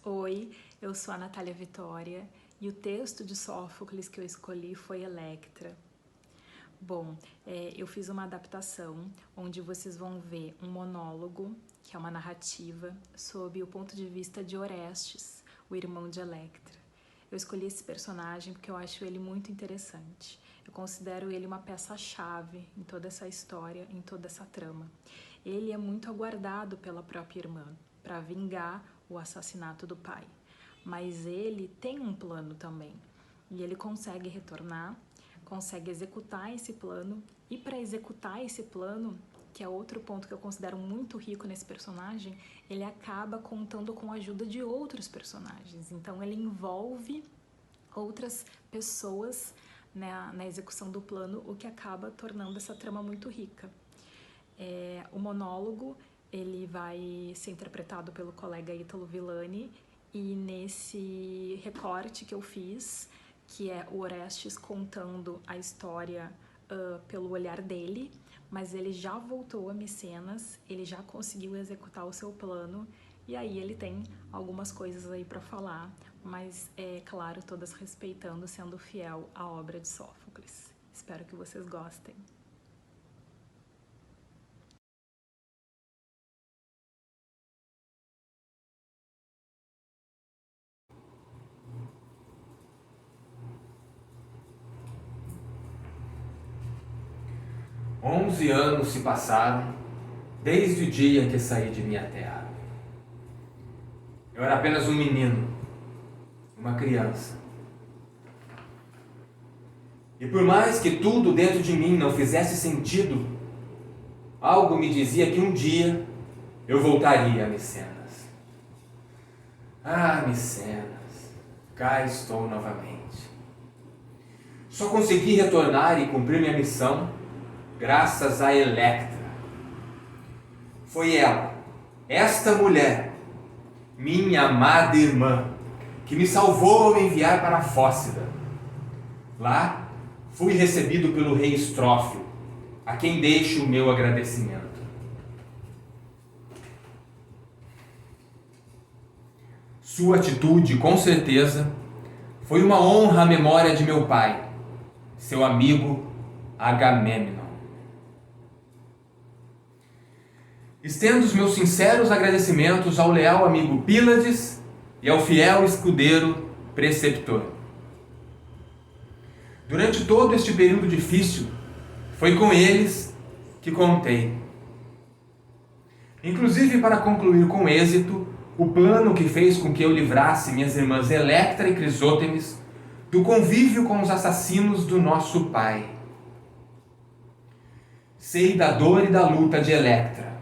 Oi, eu sou a Natália Vitória e o texto de Sófocles que eu escolhi foi Electra. Bom, eu fiz uma adaptação onde vocês vão ver um monólogo, que é uma narrativa, sob o ponto de vista de Orestes, o irmão de Electra. Eu escolhi esse personagem porque eu acho ele muito interessante. Eu considero ele uma peça-chave em toda essa história, em toda essa trama. Ele é muito aguardado pela própria irmã para vingar o assassinato do pai. Mas ele tem um plano também. E ele consegue retornar, consegue executar esse plano. E para executar esse plano, que é outro ponto que eu considero muito rico nesse personagem, ele acaba contando com a ajuda de outros personagens. Então ele envolve outras pessoas na execução do plano, o que acaba tornando essa trama muito rica. O monólogo ele vai ser interpretado pelo colega Ítalo Villani, e nesse recorte que eu fiz, que é o Orestes contando a história pelo olhar dele, mas ele já voltou a Micenas, ele já conseguiu executar o seu plano, e aí ele tem algumas coisas aí para falar, mas é claro, todas respeitando, sendo fiel à obra de Sófocles. Espero que vocês gostem. Onze anos se passaram desde o dia em que saí de minha terra. Eu era apenas um menino, uma criança. E por mais que tudo dentro de mim não fizesse sentido, algo me dizia que um dia eu voltaria a Micenas. Ah, Micenas, cá estou novamente. Só consegui retornar e cumprir minha missão graças a Electra. Foi ela, esta mulher, minha amada irmã, que me salvou ao me enviar para a Fócida. Lá, fui recebido pelo rei Estrófilo, a quem deixo o meu agradecimento. Sua atitude, com certeza, foi uma honra à memória de meu pai, seu amigo Agamemnon. Estendo os meus sinceros agradecimentos ao leal amigo Pílades e ao fiel escudeiro Preceptor. Durante todo este período difícil, foi com eles que contei. Inclusive para concluir com êxito o plano que fez com que eu livrasse minhas irmãs Electra e Crisótemis do convívio com os assassinos do nosso pai. Sei da dor e da luta de Electra.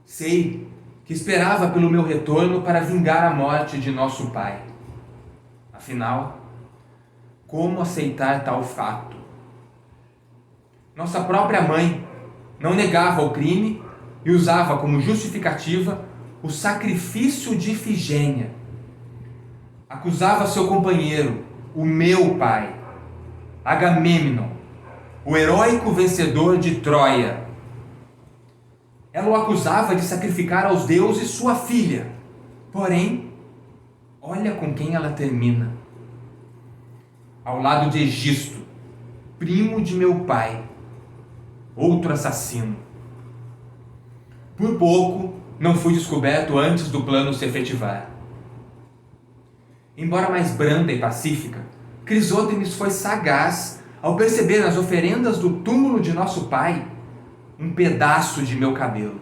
Sei que esperava pelo meu retorno para vingar a morte de nosso pai. Afinal, como aceitar tal fato? Nossa própria mãe não negava o crime e usava como justificativa o sacrifício de Ifigênia. Acusava seu companheiro, o meu pai, Agamemnon, o heróico vencedor de Troia. Ela o acusava de sacrificar aos deuses sua filha. Porém, olha com quem ela termina. Ao lado de Egisto, primo de meu pai, outro assassino. Por pouco, não fui descoberto antes do plano se efetivar. Embora mais branda e pacífica, Crisótemis foi sagaz ao perceber nas oferendas do túmulo de nosso pai um pedaço de meu cabelo.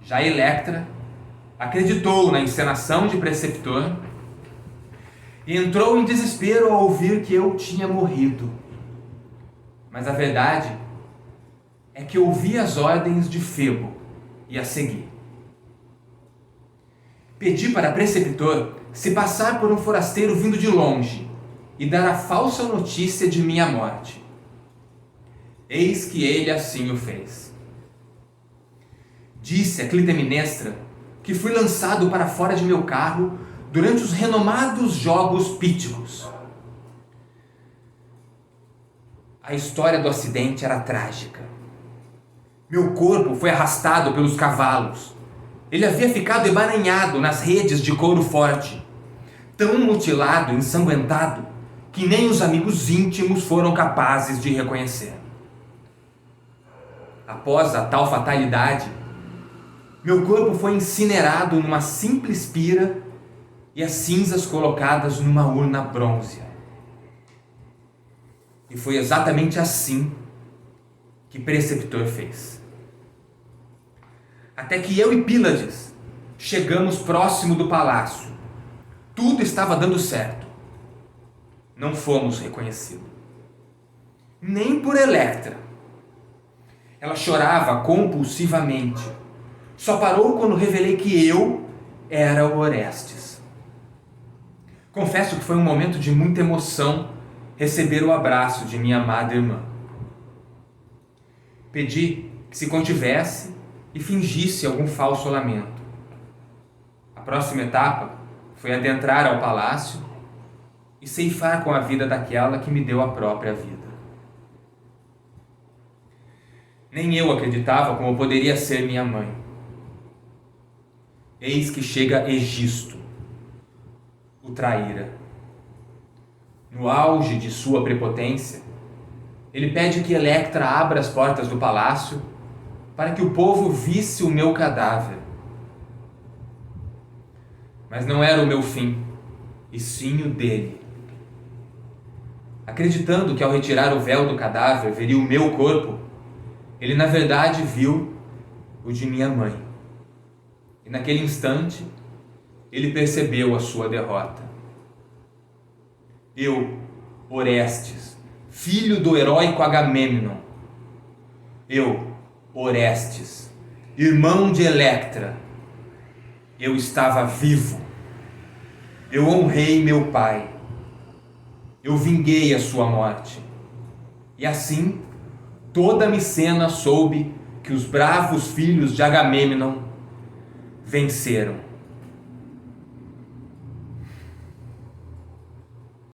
Já Electra acreditou na encenação de Preceptor e entrou em desespero ao ouvir que eu tinha morrido. Mas a verdade é que ouvi as ordens de Febo e as segui. Pedi para Preceptor se passar por um forasteiro vindo de longe e dar a falsa notícia de minha morte. Eis que ele assim o fez. Disse a Clitemnestra que fui lançado para fora de meu carro durante os renomados Jogos Píticos. A história do acidente era trágica. Meu corpo foi arrastado pelos cavalos Ele havia ficado emaranhado nas redes de couro forte, tão mutilado, ensanguentado, que nem os amigos íntimos foram capazes de reconhecer. Após a tal fatalidade, meu corpo foi incinerado numa simples pira e as cinzas colocadas numa urna bronzea. E foi exatamente assim que Preceptor fez. Até que eu e Pílades chegamos próximo do palácio. Tudo estava dando certo. Não fomos reconhecidos. Nem por Electra. Ela chorava compulsivamente. Só parou quando revelei que eu era o Orestes. Confesso que foi um momento de muita emoção receber o abraço de minha amada irmã. Pedi que se contivesse e fingisse algum falso lamento. A próxima etapa foi adentrar ao palácio e ceifar com a vida daquela que me deu a própria vida. Nem eu acreditava como poderia ser minha mãe. Eis que chega Egisto, o traíra. No auge de sua prepotência, ele pede que Electra abra as portas do palácio para que o povo visse o meu cadáver. Mas não era o meu fim, e sim o dele. Acreditando que ao retirar o véu do cadáver veria o meu corpo, ele na verdade viu o de minha mãe. E naquele instante, ele percebeu a sua derrota. Eu, Orestes, filho do heróico Agamemnon. Eu, Orestes, irmão de Electra. Eu estava vivo. Eu honrei meu pai. Eu vinguei a sua morte. E assim, toda Micena soube que os bravos filhos de Agamemnon venceram.